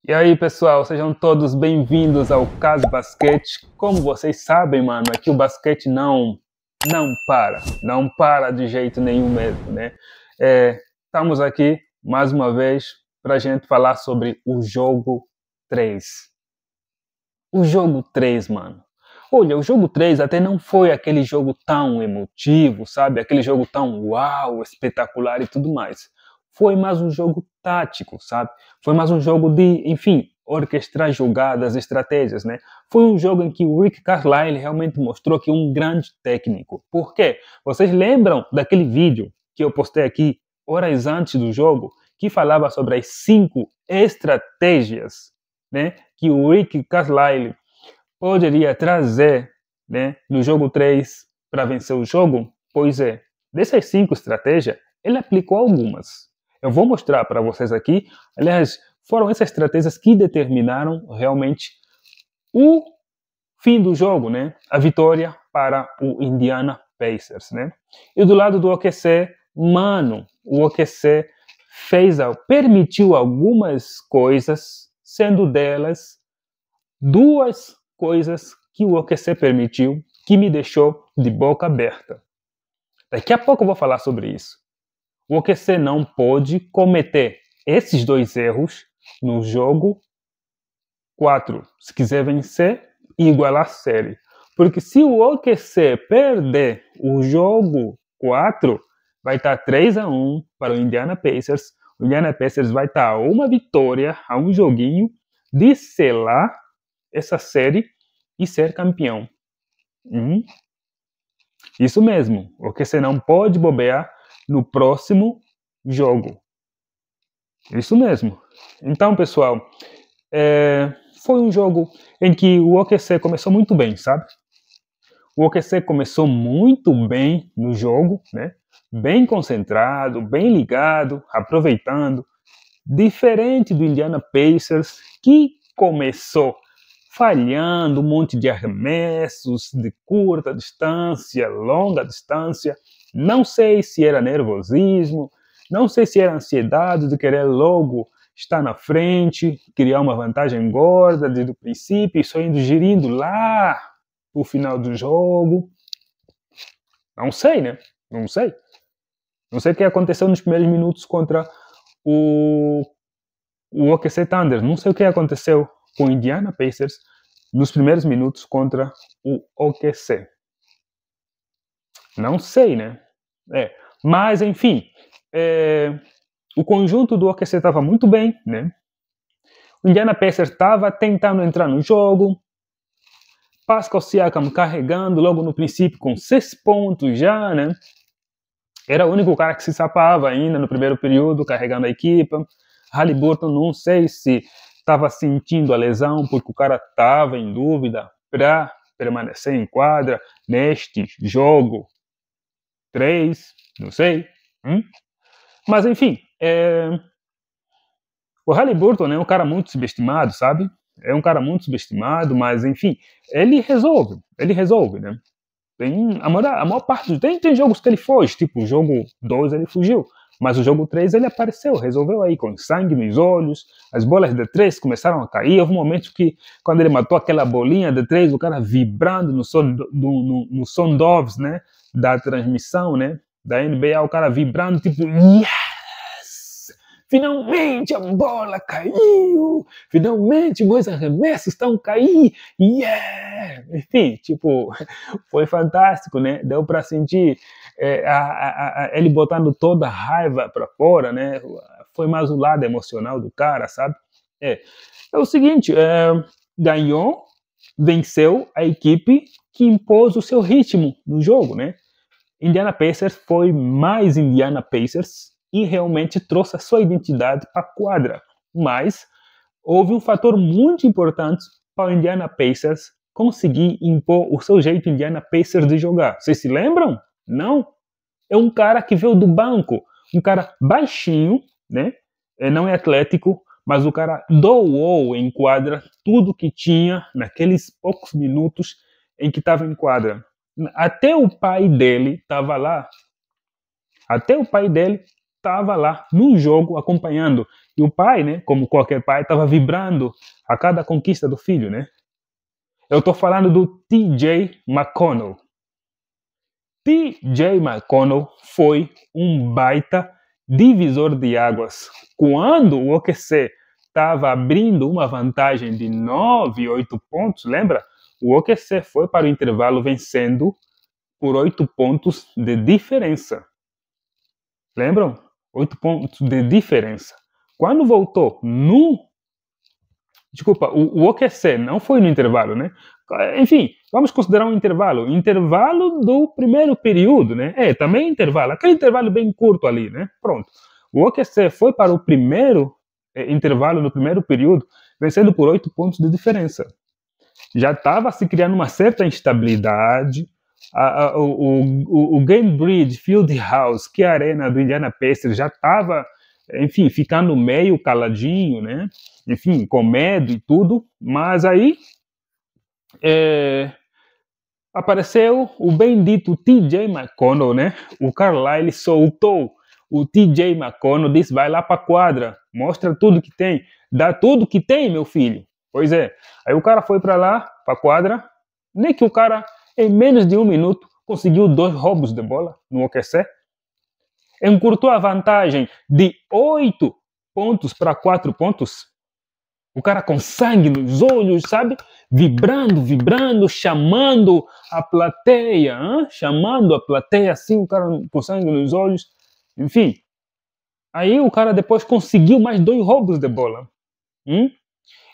E aí, pessoal, sejam todos bem-vindos ao Caso Basquete. Como vocês sabem, mano, aqui o basquete não para de jeito nenhum mesmo, né? Estamos aqui mais uma vez para a gente falar sobre o jogo 3. O jogo 3, mano. Olha, o jogo 3 até não foi aquele jogo tão emotivo, sabe? Aquele jogo tão uau, espetacular e tudo mais. Foi mais um jogo tático, sabe? Foi mais um jogo de, enfim, orquestrar jogadas, estratégias, né? Foi um jogo em que o Rick Carlisle realmente mostrou que é um grande técnico. Por quê? Vocês lembram daquele vídeo que eu postei aqui horas antes do jogo, que falava sobre as 5 estratégias, né, que o Rick Carlisle poderia trazer, né, no jogo 3 para vencer o jogo? Pois é, dessas 5 estratégias, ele aplicou algumas. Eu vou mostrar para vocês aqui. Aliás, foram essas estratégias que determinaram realmente o fim do jogo, né? A vitória para o Indiana Pacers, né? E do lado do OKC, mano, o OKC permitiu algumas coisas, sendo delas duas coisas que o OKC permitiu que me deixou de boca aberta. Daqui a pouco eu vou falar sobre isso. O OKC não pode cometer esses dois erros no jogo 4, se quiser vencer e igualar a série. Porque se o OKC perder o jogo 4, vai estar 3-1 para o Indiana Pacers. O Indiana Pacers vai estar a uma vitória, a um joguinho de selar essa série e ser campeão. Isso mesmo, o OKC não pode bobear no próximo jogo. Isso mesmo. Então, pessoal, foi um jogo em que o OKC começou muito bem, sabe? O OKC começou muito bem no jogo, né? Bem concentrado, bem ligado, aproveitando. Diferente do Indiana Pacers, que começou falhando um monte de arremessos de curta distância, longa distância. Não sei se era nervosismo, não sei se era ansiedade de querer logo estar na frente, criar uma vantagem gorda desde o princípio e só indo girindo lá o final do jogo. Não sei, né? Não sei. Não sei o que aconteceu nos primeiros minutos contra o OKC Thunder. Não sei o que aconteceu com o Indiana Pacers nos primeiros minutos contra o OKC. Não sei, né? Mas, enfim, o conjunto do OKC estava muito bem, né? O Indiana Pacers estava tentando entrar no jogo. Pascal Siakam carregando logo no princípio com 6 pontos já, né? Era o único cara que se sapava ainda no primeiro período, carregando a equipe. Haliburton, não sei se estava sentindo a lesão, porque o cara estava em dúvida para permanecer em quadra neste jogo 3, não sei. Mas, enfim, o Haliburton é um cara muito subestimado, sabe? É um cara muito subestimado, mas, enfim, ele resolve, né? A maior parte tem jogos que ele foge, tipo o jogo 2 ele fugiu, mas o jogo 3 ele apareceu, resolveu aí com sangue nos olhos, as bolas de 3 começaram a cair, houve um momento que quando ele matou aquela bolinha de 3, o cara vibrando no som doves, né, da transmissão, né, da NBA, o cara vibrando tipo, yes! Finalmente a bola caiu! Finalmente meus arremessos estão caindo! Yeah! Enfim, tipo, foi fantástico, né? Deu para sentir ele botando toda a raiva para fora, né? Foi mais o lado emocional do cara, sabe? É o seguinte, ganhou, venceu a equipe que impôs o seu ritmo no jogo, né? Indiana Pacers foi mais Indiana Pacers e realmente trouxe a sua identidade para a quadra. Mas houve um fator muito importante para o Indiana Pacers conseguir impor o seu jeito Indiana Pacers de jogar. Vocês se lembram? Não? É um cara que veio do banco, um cara baixinho, né? Não é atlético, mas o cara doou em quadra tudo que tinha naqueles poucos minutos em que estava em quadra. Até o pai dele estava lá. Até o pai dele estava lá no jogo acompanhando. E o pai, né, como qualquer pai, estava vibrando a cada conquista do filho, né? Eu estou falando do T.J. McConnell. T.J. McConnell foi um baita divisor de águas. Quando o OKC estava abrindo uma vantagem de 9, 8 pontos, lembra? O OKC foi para o intervalo vencendo por 8 pontos de diferença. Lembram? 8 pontos de diferença. Quando voltou no... Desculpa, o OKC não foi no intervalo, né? Enfim, vamos considerar um intervalo. Intervalo do primeiro período, né? Também intervalo. Aquele intervalo bem curto ali, né? Pronto. O OKC foi para o primeiro intervalo, no primeiro período, vencendo por 8 pontos de diferença. Já estava se criando uma certa instabilidade. O Gainbridge Fieldhouse, que é a arena do Indiana Pacers, já estava, enfim, ficando meio caladinho, né? Enfim, com medo e tudo. Mas aí apareceu o bendito T.J. McConnell, né? O Carlisle soltou o T.J. McConnell, disse, vai lá para a quadra, mostra tudo que tem, dá tudo que tem, meu filho. Pois é. Aí o cara foi para lá, para a quadra, nem que o cara, em menos de 1 minuto, conseguiu 2 roubos de bola no OKC, encurtou a vantagem de 8 pontos para 4 pontos. O cara com sangue nos olhos, sabe? Vibrando, chamando a plateia, hein? Chamando a plateia assim, o cara com sangue nos olhos. Enfim, aí o cara depois conseguiu mais 2 roubos de bola. E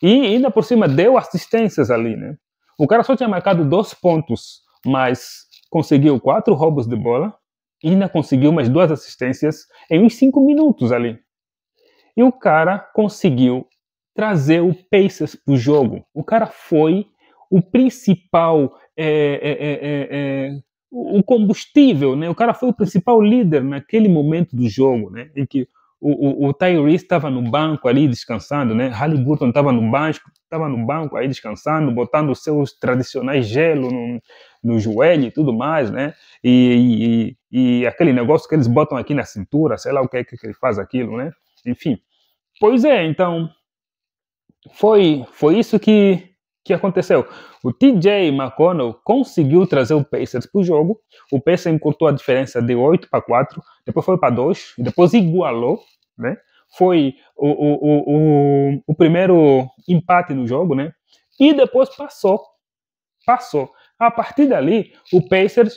ainda por cima deu assistências ali, né? O cara só tinha marcado 2 pontos, mas conseguiu 4 roubos de bola e ainda conseguiu mais 2 assistências em uns 5 minutos ali. E o cara conseguiu trazer o Pacers para o jogo. O cara foi o principal, o combustível, né? O cara foi o principal líder naquele momento do jogo, né? Em que o Tyrese estava no banco ali descansando, né? Haliburton estava no banco aí descansando, botando os seus tradicionais gelo no joelho e tudo mais, né? E aquele negócio que eles botam aqui na cintura, sei lá o que ele faz aquilo, né? Enfim. Pois é, então foi isso que aconteceu. O T.J. McConnell conseguiu trazer o Pacers para o jogo. O Pacers encurtou a diferença de 8 para 4, depois foi para 2, depois igualou, né? Foi o primeiro empate no jogo, né? E depois passou. A partir dali, o Pacers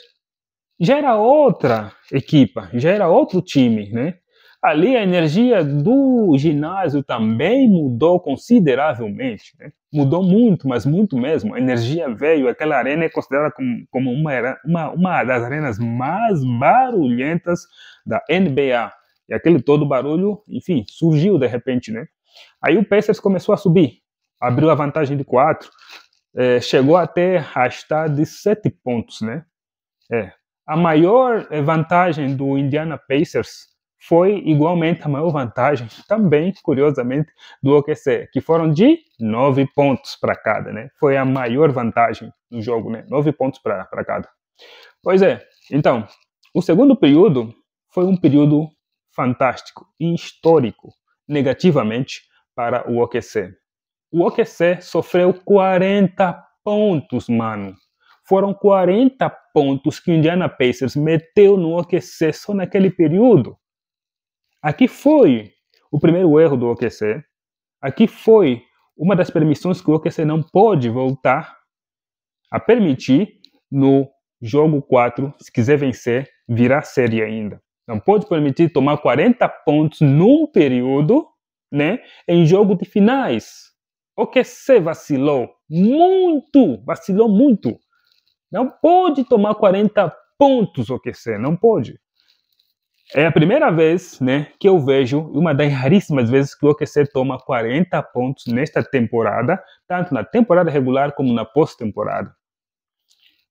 já era outra equipa, já era outro time, né? Ali a energia do ginásio também mudou consideravelmente, né? Mudou muito, mas muito mesmo. A energia veio, aquela arena é considerada como uma das arenas mais barulhentas da NBA. E aquele todo barulho, enfim, surgiu de repente, né? Aí o Pacers começou a subir, abriu a vantagem de 4, chegou até a estar de 7 pontos, né? A maior vantagem do Indiana Pacers foi igualmente a maior vantagem, também, curiosamente, do OKC, que foram de 9 pontos para cada, né? Foi a maior vantagem no jogo, né? 9 pontos para cada. Pois é, então, o segundo período foi um período fantástico e histórico, negativamente, para o OKC. O OKC sofreu 40 pontos, mano. Foram 40 pontos que o Indiana Pacers meteu no OKC só naquele período. Aqui foi o primeiro erro do OKC. Aqui foi uma das permissões que o OKC não pode voltar a permitir no jogo 4, se quiser vencer, virar série ainda. Não pode permitir tomar 40 pontos num período, né, em jogo de finais. O OKC vacilou muito. Não pode tomar 40 pontos o OKC, não pode. É a primeira vez, né, que eu vejo, uma das raríssimas vezes que o OKC toma 40 pontos nesta temporada, tanto na temporada regular como na pós-temporada.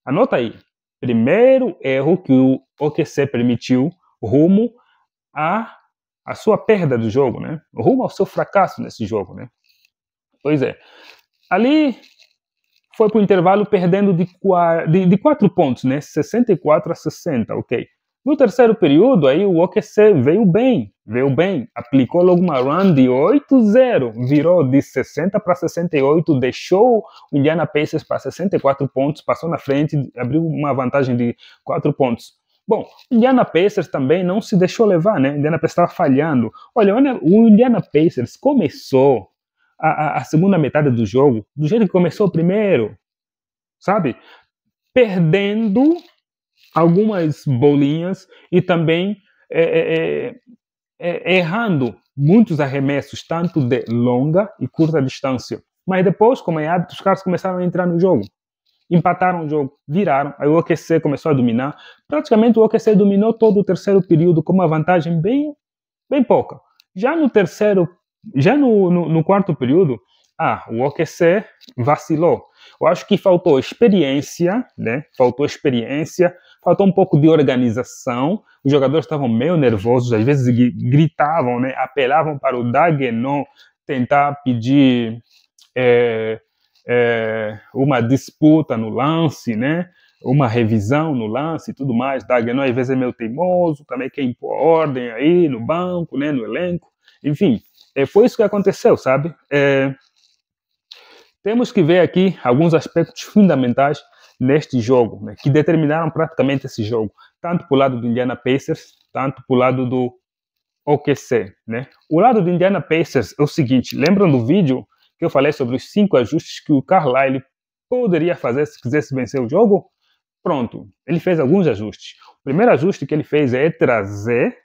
Anota aí. Primeiro erro que o OKC permitiu rumo à sua perda do jogo, né? Rumo ao seu fracasso nesse jogo, né? Pois é. Ali foi para o intervalo perdendo de 4 pontos, né? 64 a 60, ok. No terceiro período, aí o OKC veio bem, aplicou logo uma run de 8-0, virou de 60 para 68, deixou o Indiana Pacers para 64 pontos, passou na frente, abriu uma vantagem de 4 pontos. Bom, o Indiana Pacers também não se deixou levar, né? O Indiana Pacers estava falhando. Olha, o Indiana Pacers começou a segunda metade do jogo do jeito que começou o primeiro, sabe? Perdendo algumas bolinhas e também errando muitos arremessos, tanto de longa e curta distância. Mas depois, como é hábito, os caras começaram a entrar no jogo. Empataram o jogo, viraram, aí o OKC começou a dominar. Praticamente o OKC dominou todo o terceiro período com uma vantagem bem pouca. Já no quarto período, o OKC vacilou. Eu acho que faltou experiência, né? Faltou um pouco de organização. Os jogadores estavam meio nervosos, às vezes gritavam, né? Apelavam para o Daguenon tentar pedir uma disputa no lance, né? Uma revisão no lance e tudo mais. Daguenon às vezes é meio teimoso, também quer impor ordem aí no banco, né? No elenco. Enfim, foi isso que aconteceu, sabe? Temos que ver aqui alguns aspectos fundamentais neste jogo, né, que determinaram praticamente esse jogo, tanto para o lado do Indiana Pacers, tanto para o lado do OKC. Né? O lado do Indiana Pacers é o seguinte, lembram do vídeo que eu falei sobre os 5 ajustes que o Carlisle poderia fazer se quisesse vencer o jogo? Pronto, ele fez alguns ajustes. O primeiro ajuste que ele fez é trazer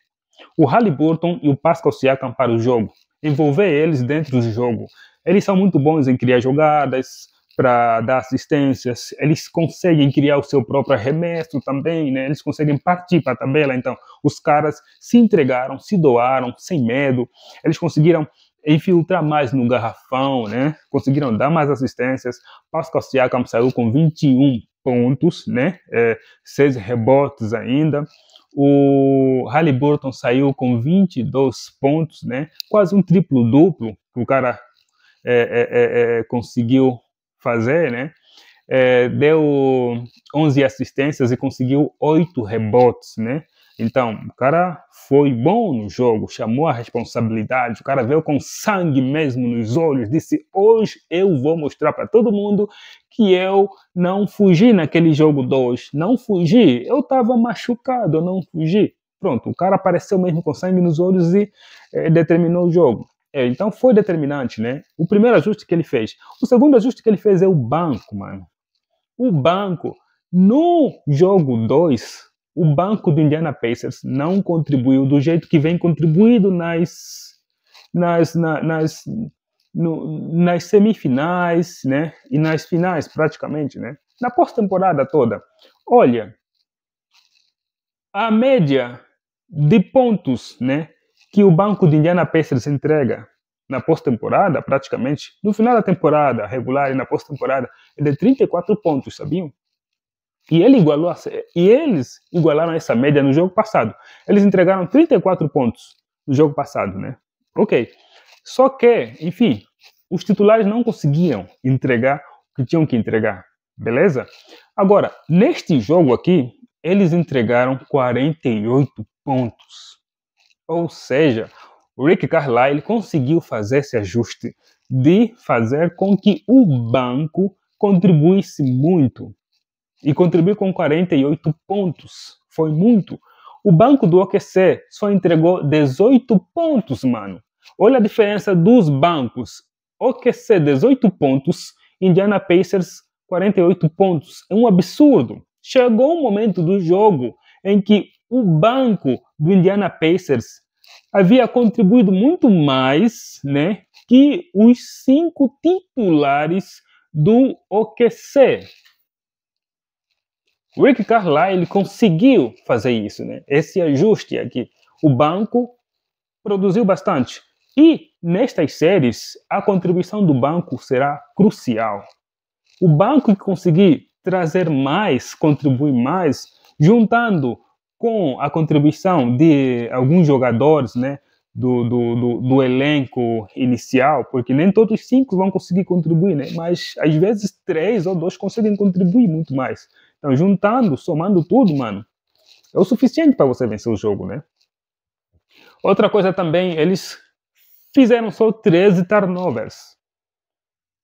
o Haliburton e o Pascal Siakam para o jogo, envolver eles dentro do jogo. Eles são muito bons em criar jogadas, para dar assistências, eles conseguem criar o seu próprio arremesso também, né? Eles conseguem partir para a tabela, então os caras se entregaram, se doaram, sem medo, eles conseguiram infiltrar mais no garrafão, né? Conseguiram dar mais assistências. Pascal Siakam saiu com 21 pontos, né? 6 rebotes ainda. O Haliburton saiu com 22 pontos, né? Quase um triplo-duplo que o cara conseguiu fazer, né? Deu 11 assistências e conseguiu 8 rebotes, né? Então, o cara foi bom no jogo, chamou a responsabilidade, o cara veio com sangue mesmo nos olhos, disse, hoje eu vou mostrar para todo mundo que eu não fugi naquele jogo 2, não fugi, eu estava machucado, eu não fugi. Pronto, o cara apareceu mesmo com sangue nos olhos e determinou o jogo. Então foi determinante, né? O primeiro ajuste que ele fez. O segundo ajuste que ele fez é o banco, mano. O banco, no jogo 2, o banco do Indiana Pacers não contribuiu do jeito que vem contribuído nas semifinais, né? E nas finais, praticamente, né? Na pós-temporada toda. Olha, a média de pontos, né? Que o banco de Indiana Pacers entrega na pós-temporada, praticamente, no final da temporada regular e na pós-temporada, é de 34 pontos, sabiam? E eles igualaram essa média no jogo passado. Eles entregaram 34 pontos no jogo passado, né? Ok. Só que, enfim, os titulares não conseguiam entregar o que tinham que entregar, beleza? Agora, neste jogo aqui, eles entregaram 48 pontos. Ou seja, o Rick Carlisle conseguiu fazer esse ajuste de fazer com que o banco contribuísse muito. E contribuiu com 48 pontos. Foi muito. O banco do OKC só entregou 18 pontos, mano. Olha a diferença dos bancos. OKC 18 pontos, Indiana Pacers 48 pontos. É um absurdo. Chegou um momento do jogo em que o banco do Indiana Pacers havia contribuído muito mais, né, que os 5 titulares do OKC. O Rick Carlisle conseguiu fazer isso, né? Esse ajuste aqui. O banco produziu bastante. E nestas séries, a contribuição do banco será crucial. O banco que conseguir trazer mais, contribuir mais, juntando com a contribuição de alguns jogadores, né, do elenco inicial, porque nem todos os 5 vão conseguir contribuir, né, mas às vezes 3 ou 2 conseguem contribuir muito mais. Então, juntando, somando tudo, mano, É o suficiente para você vencer o jogo, né? Outra coisa também, eles fizeram só 13 turnovers.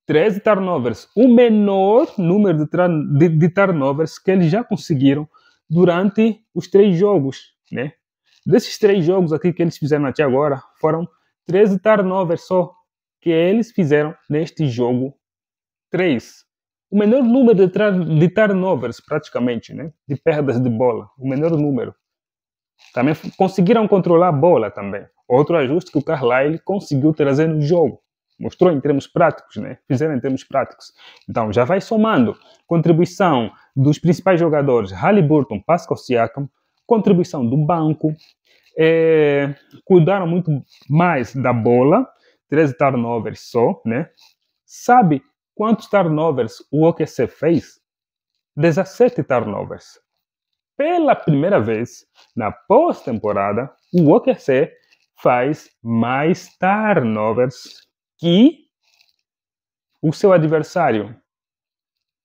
13 turnovers. O menor número de turnovers que eles já conseguiram durante os 3 jogos, né? Desses 3 jogos aqui que eles fizeram até agora, foram 13 turnovers só que eles fizeram neste jogo 3. O menor número de turnovers, praticamente, né? De perdas de bola. O menor número. Também conseguiram controlar a bola também. Outro ajuste que o Carlisle conseguiu trazer no jogo. Mostrou em termos práticos, né? Fizeram em termos práticos. Então, já vai somando. Contribuição dos principais jogadores, Haliburton, Pascal Siakam, contribuição do banco, cuidaram muito mais da bola, 13 turnovers só, né? Sabe quantos turnovers o OKC fez? 17 turnovers. Pela primeira vez na pós-temporada, o OKC faz mais turnovers que o seu adversário.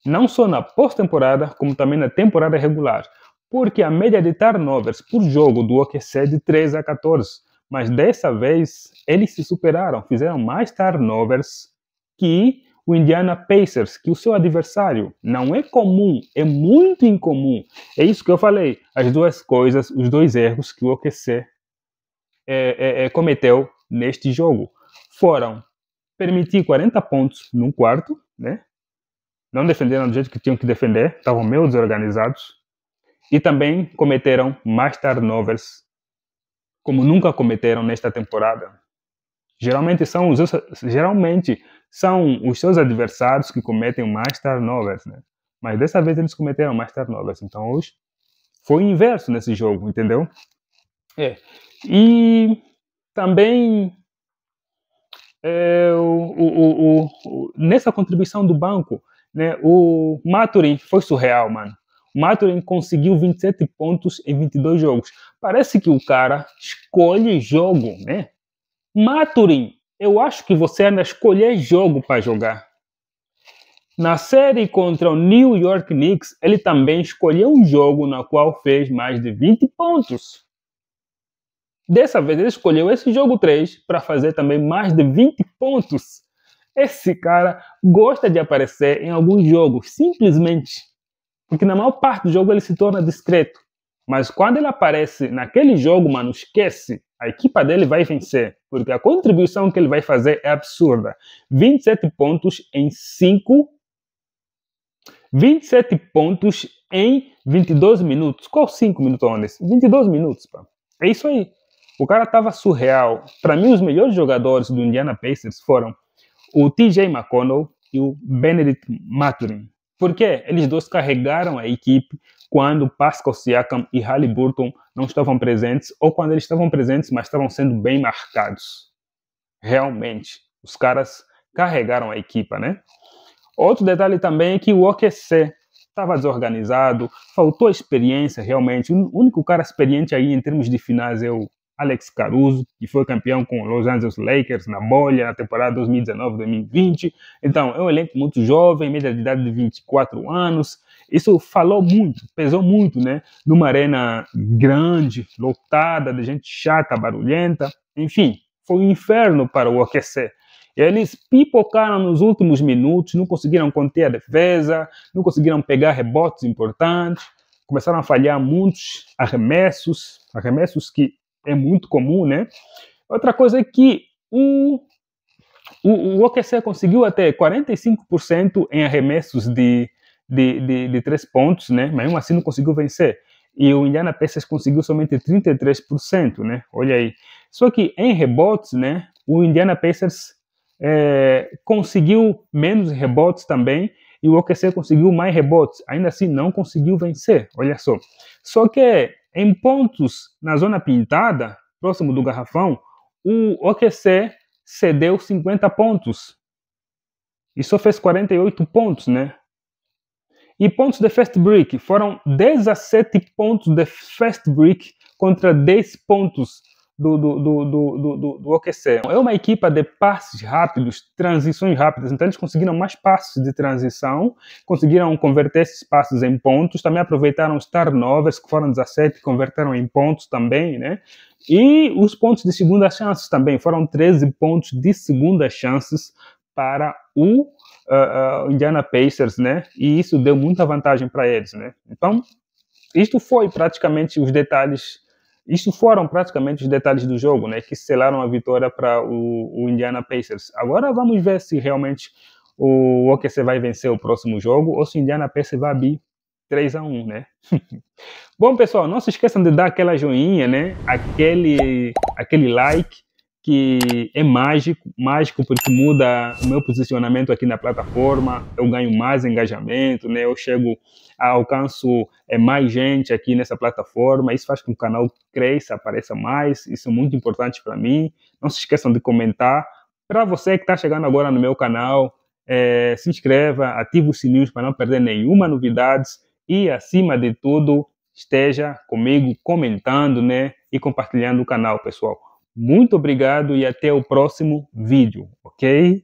Não só na pós-temporada, como também na temporada regular. Porque a média de turnovers por jogo do OKC é de 13 a 14. Mas dessa vez, eles se superaram, fizeram mais turnovers que o Indiana Pacers, que o seu adversário. Não é comum, é muito incomum. É isso que eu falei. As duas coisas, os dois erros que o OKC cometeu neste jogo foram permitir 40 pontos num quarto, né? Não defenderam do jeito que tinham que defender, estavam meio desorganizados. E também cometeram mais turnovers, como nunca cometeram nesta temporada. Geralmente são os seus adversários que cometem mais turnovers, né? Mas dessa vez eles cometeram mais turnovers. Então hoje foi o inverso nesse jogo, entendeu? E também nessa contribuição do banco, né, o Mathurin foi surreal, mano. O Mathurin conseguiu 27 pontos em 22 jogos. Parece que o cara escolhe jogo, né? Mathurin, eu acho que você ainda escolher jogo para jogar. Na série contra o New York Knicks, ele também escolheu um jogo na qual fez mais de 20 pontos. Dessa vez ele escolheu esse jogo 3 para fazer também mais de 20 pontos. Esse cara gosta de aparecer em alguns jogos, simplesmente. Porque na maior parte do jogo ele se torna discreto. Mas quando ele aparece naquele jogo, mano, esquece. A equipa dele vai vencer. Porque a contribuição que ele vai fazer é absurda. 27 pontos em 27 pontos em 22 minutos. Qual 5 minutos? 22 minutos, pá. É isso aí. O cara tava surreal. Para mim, os melhores jogadores do Indiana Pacers foram o TJ McConnell e o Benedict Mathurin. Porque eles dois carregaram a equipe quando Pascal Siakam e Haliburton não estavam presentes, ou quando eles estavam presentes, mas estavam sendo bem marcados. Realmente, os caras carregaram a equipa, né? Outro detalhe também é que o OKC estava desorganizado, faltou experiência realmente. O único cara experiente aí em termos de finais é o Alex Caruso, que foi campeão com os Los Angeles Lakers na bolha na temporada 2019-2020. Então, é um elenco muito jovem, média de idade de 24 anos. Isso falou muito, pesou muito, né? Numa arena grande, lotada, de gente chata, barulhenta. Enfim, foi um inferno para o OKC. Eles pipocaram nos últimos minutos, não conseguiram conter a defesa, não conseguiram pegar rebotes importantes, começaram a falhar muitos arremessos que é muito comum, né? Outra coisa é que o OKC conseguiu até 45% em arremessos de 3 pontos, né? Mas mesmo assim não conseguiu vencer. E o Indiana Pacers conseguiu somente 33%, né? Olha aí. Só que em rebotes, né? O Indiana Pacers conseguiu menos rebotes também e o OKC conseguiu mais rebotes. Ainda assim não conseguiu vencer, olha só. Só que em pontos na zona pintada, próximo do garrafão, o OKC cedeu 50 pontos. E só fez 48 pontos, né? E pontos de fast break foram 17 pontos de fast break contra 10 pontos do OKC. É uma equipa de passes rápidos, transições rápidas, então eles conseguiram mais passes de transição, conseguiram converter esses passes em pontos, também aproveitaram os turnovers, que foram 17, converteram em pontos também, né? E os pontos de segunda chance também, foram 13 pontos de segunda chances para o Indiana Pacers, né? E isso deu muita vantagem para eles, né? Então, isto foi praticamente os detalhes, isto foram praticamente os detalhes do jogo, né? Que selaram a vitória para o Indiana Pacers. Agora vamos ver se realmente o OKC vai vencer o próximo jogo ou se o Indiana Pacers vai abrir 3-1, né? Bom, pessoal, não se esqueçam de dar aquela joinha, né? Aquele like que é mágico porque muda o meu posicionamento aqui na plataforma, eu ganho mais engajamento, né? Eu alcanço mais gente aqui nessa plataforma, isso faz com que o canal cresça, apareça mais, isso é muito importante para mim. Não se esqueçam de comentar. Para você que está chegando agora no meu canal, se inscreva, ative o sininho para não perder nenhuma novidade e, acima de tudo, esteja comigo comentando, né, e compartilhando o canal, pessoal. Muito obrigado e até o próximo vídeo, ok?